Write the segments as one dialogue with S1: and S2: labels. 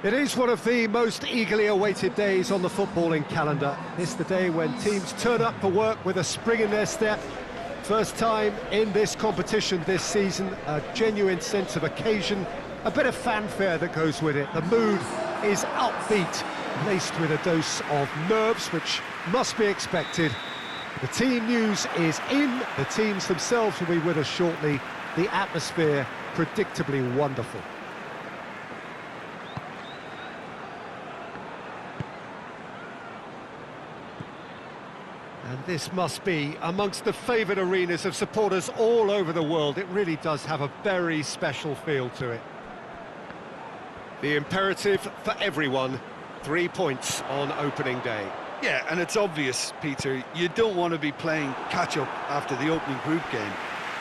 S1: It is one of the most eagerly awaited days on the footballing calendar. It's the day when teams turn up for work with a spring in their step. First time in this competition this season, a genuine sense of occasion, a bit of fanfare that goes with it. The mood is upbeat, laced with a dose of nerves, which must be expected. The team news is in, the teams themselves will be with us shortly. The atmosphere predictably wonderful. And this must be amongst the favoured arenas of supporters all over the world. It really does have a very special feel to it. The imperative for everyone, 3 points on opening day.
S2: Yeah, and it's obvious, Peter, you don't want to be playing catch-up after the opening group game.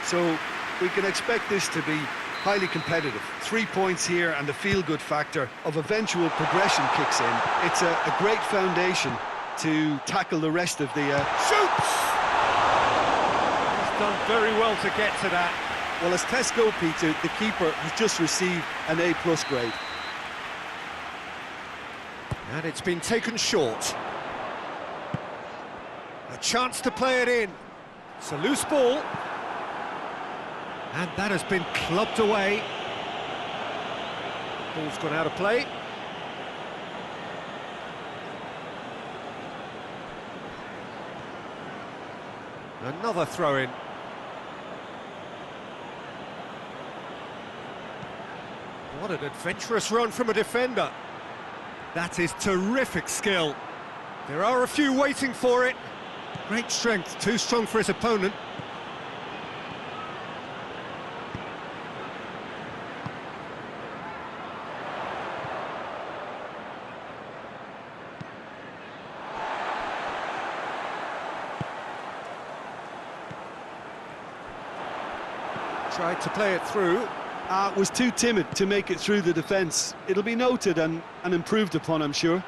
S2: So we can expect this to be highly competitive. 3 points here and the feel-good factor of eventual progression kicks in. It's a great foundation to tackle the rest of the...
S1: Shoots! He's done very well to get to that.
S2: Well, as tests go, Peter, the keeper has just received an A+ grade.
S1: And it's been taken short. A chance to play it in. It's a loose ball. And that has been clubbed away. Ball's gone out of play. Another throw-in. What an adventurous run from a defender. That is terrific skill. There are a few waiting for it. Great strength, too strong for his opponent. Tried to play it through.
S2: Was too timid to make it through the defence. It'll be noted and improved upon, I'm sure.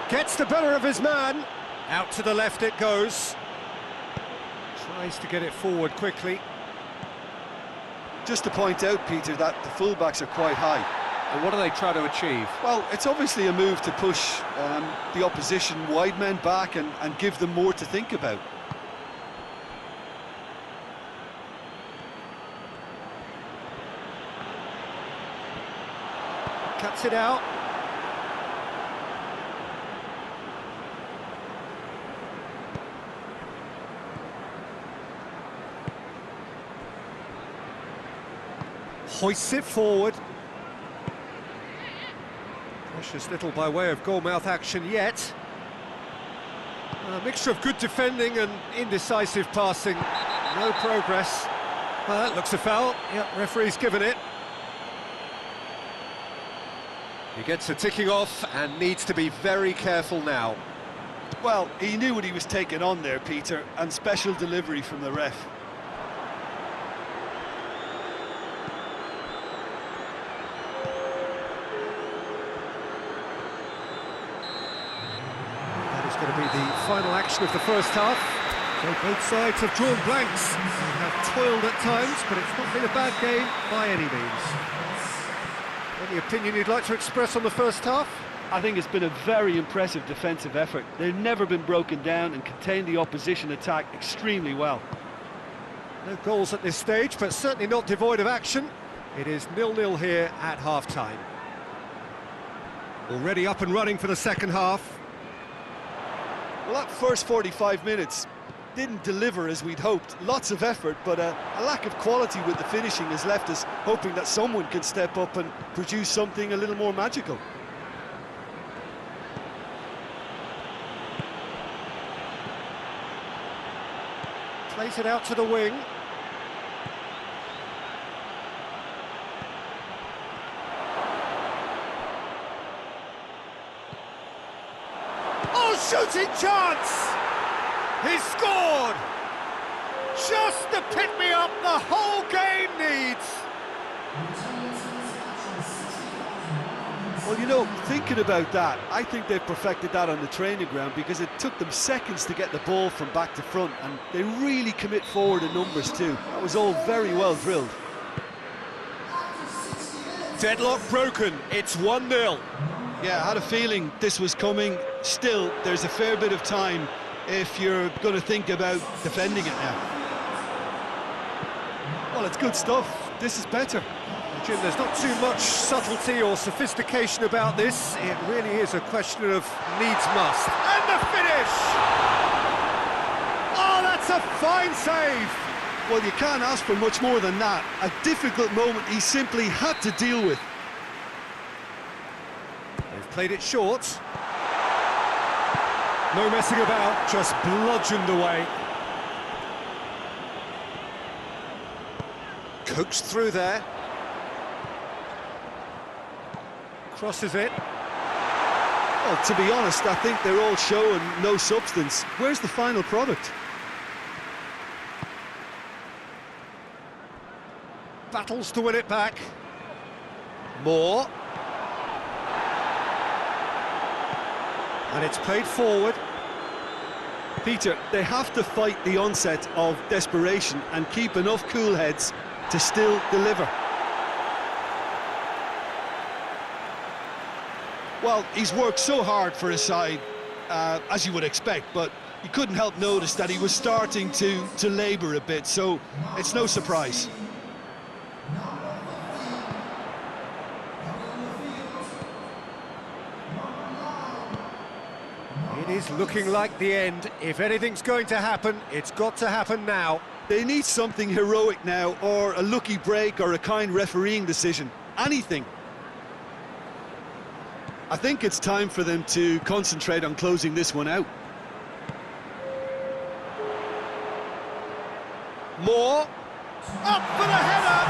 S1: Gets the better of his man. Out to the left it goes. Tries to get it forward quickly.
S2: Just to point out, Peter, that the fullbacks are quite high.
S3: And what do they try to achieve?
S2: Well, it's obviously a move to push the opposition wide men back and give them more to think about.
S1: Cuts it out. Hoists it forward. Precious little by way of goalmouth action yet. A mixture of good defending and indecisive passing. No progress. Well, that looks a foul. Yep, referee's given it. He gets a ticking off and needs to be very careful now.
S2: Well, he knew what he was taking on there, Peter, and special delivery from the ref.
S1: That is going to be the final action of the first half. So both sides have drawn blanks. They have toiled at times, but it's not been a bad game by any means. Any opinion you'd like to express on the first half?
S2: I think it's been a very impressive defensive effort. They've never been broken down and contained the opposition attack extremely well.
S1: No goals at this stage, but certainly not devoid of action. It is 0-0 here at half-time. Already up and running for the second half.
S2: Well, that first 45 minutes didn't deliver as we'd hoped. Lots of effort, but a lack of quality with the finishing has left us hoping that someone can step up and produce something a little more magical.
S1: Plays it out to the wing. Oh, shooting chance! He's scored! Just the pick-me-up the whole game needs!
S2: Well, you know, thinking about that, I think they've perfected that on the training ground because it took them seconds to get the ball from back to front, and they really commit forward in numbers too. That was all very well drilled.
S1: Deadlock broken, it's 1-0.
S2: Yeah, I had a feeling this was coming. Still, there's a fair bit of time if you're going to think about defending it now. Well, it's good stuff. This is better.
S1: Jim, there's not too much subtlety or sophistication about this. It really is a question of needs must. And the finish! Oh, that's a fine save!
S2: Well, you can't ask for much more than that. A difficult moment he simply had to deal with.
S1: They've played it short. No messing about, just bludgeoned away. Coaxed through there. Crosses it.
S2: Well, to be honest, I think they're all show and no substance. Where's the final product?
S1: Battles to win it back. Moore. And it's played forward.
S2: Peter, they have to fight the onset of desperation and keep enough cool heads to still deliver. Well, he's worked so hard for his side, as you would expect, but you couldn't help notice that he was starting to labour a bit, so it's no surprise.
S1: It is looking like the end. If anything's going to happen, it's got to happen now.
S2: They need something heroic now, or a lucky break, or a kind refereeing decision. Anything. I think it's time for them to concentrate on closing this one out.
S1: Moore. Up for the header!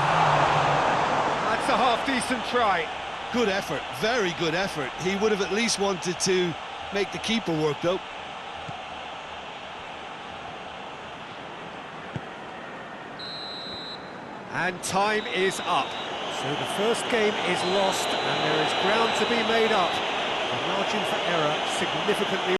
S1: That's a half-decent try.
S2: Good effort, very good effort. He would have at least wanted to make the keeper work, though.
S1: And time is up. So the first game is lost, and there is ground to be made up. The margin for error significantly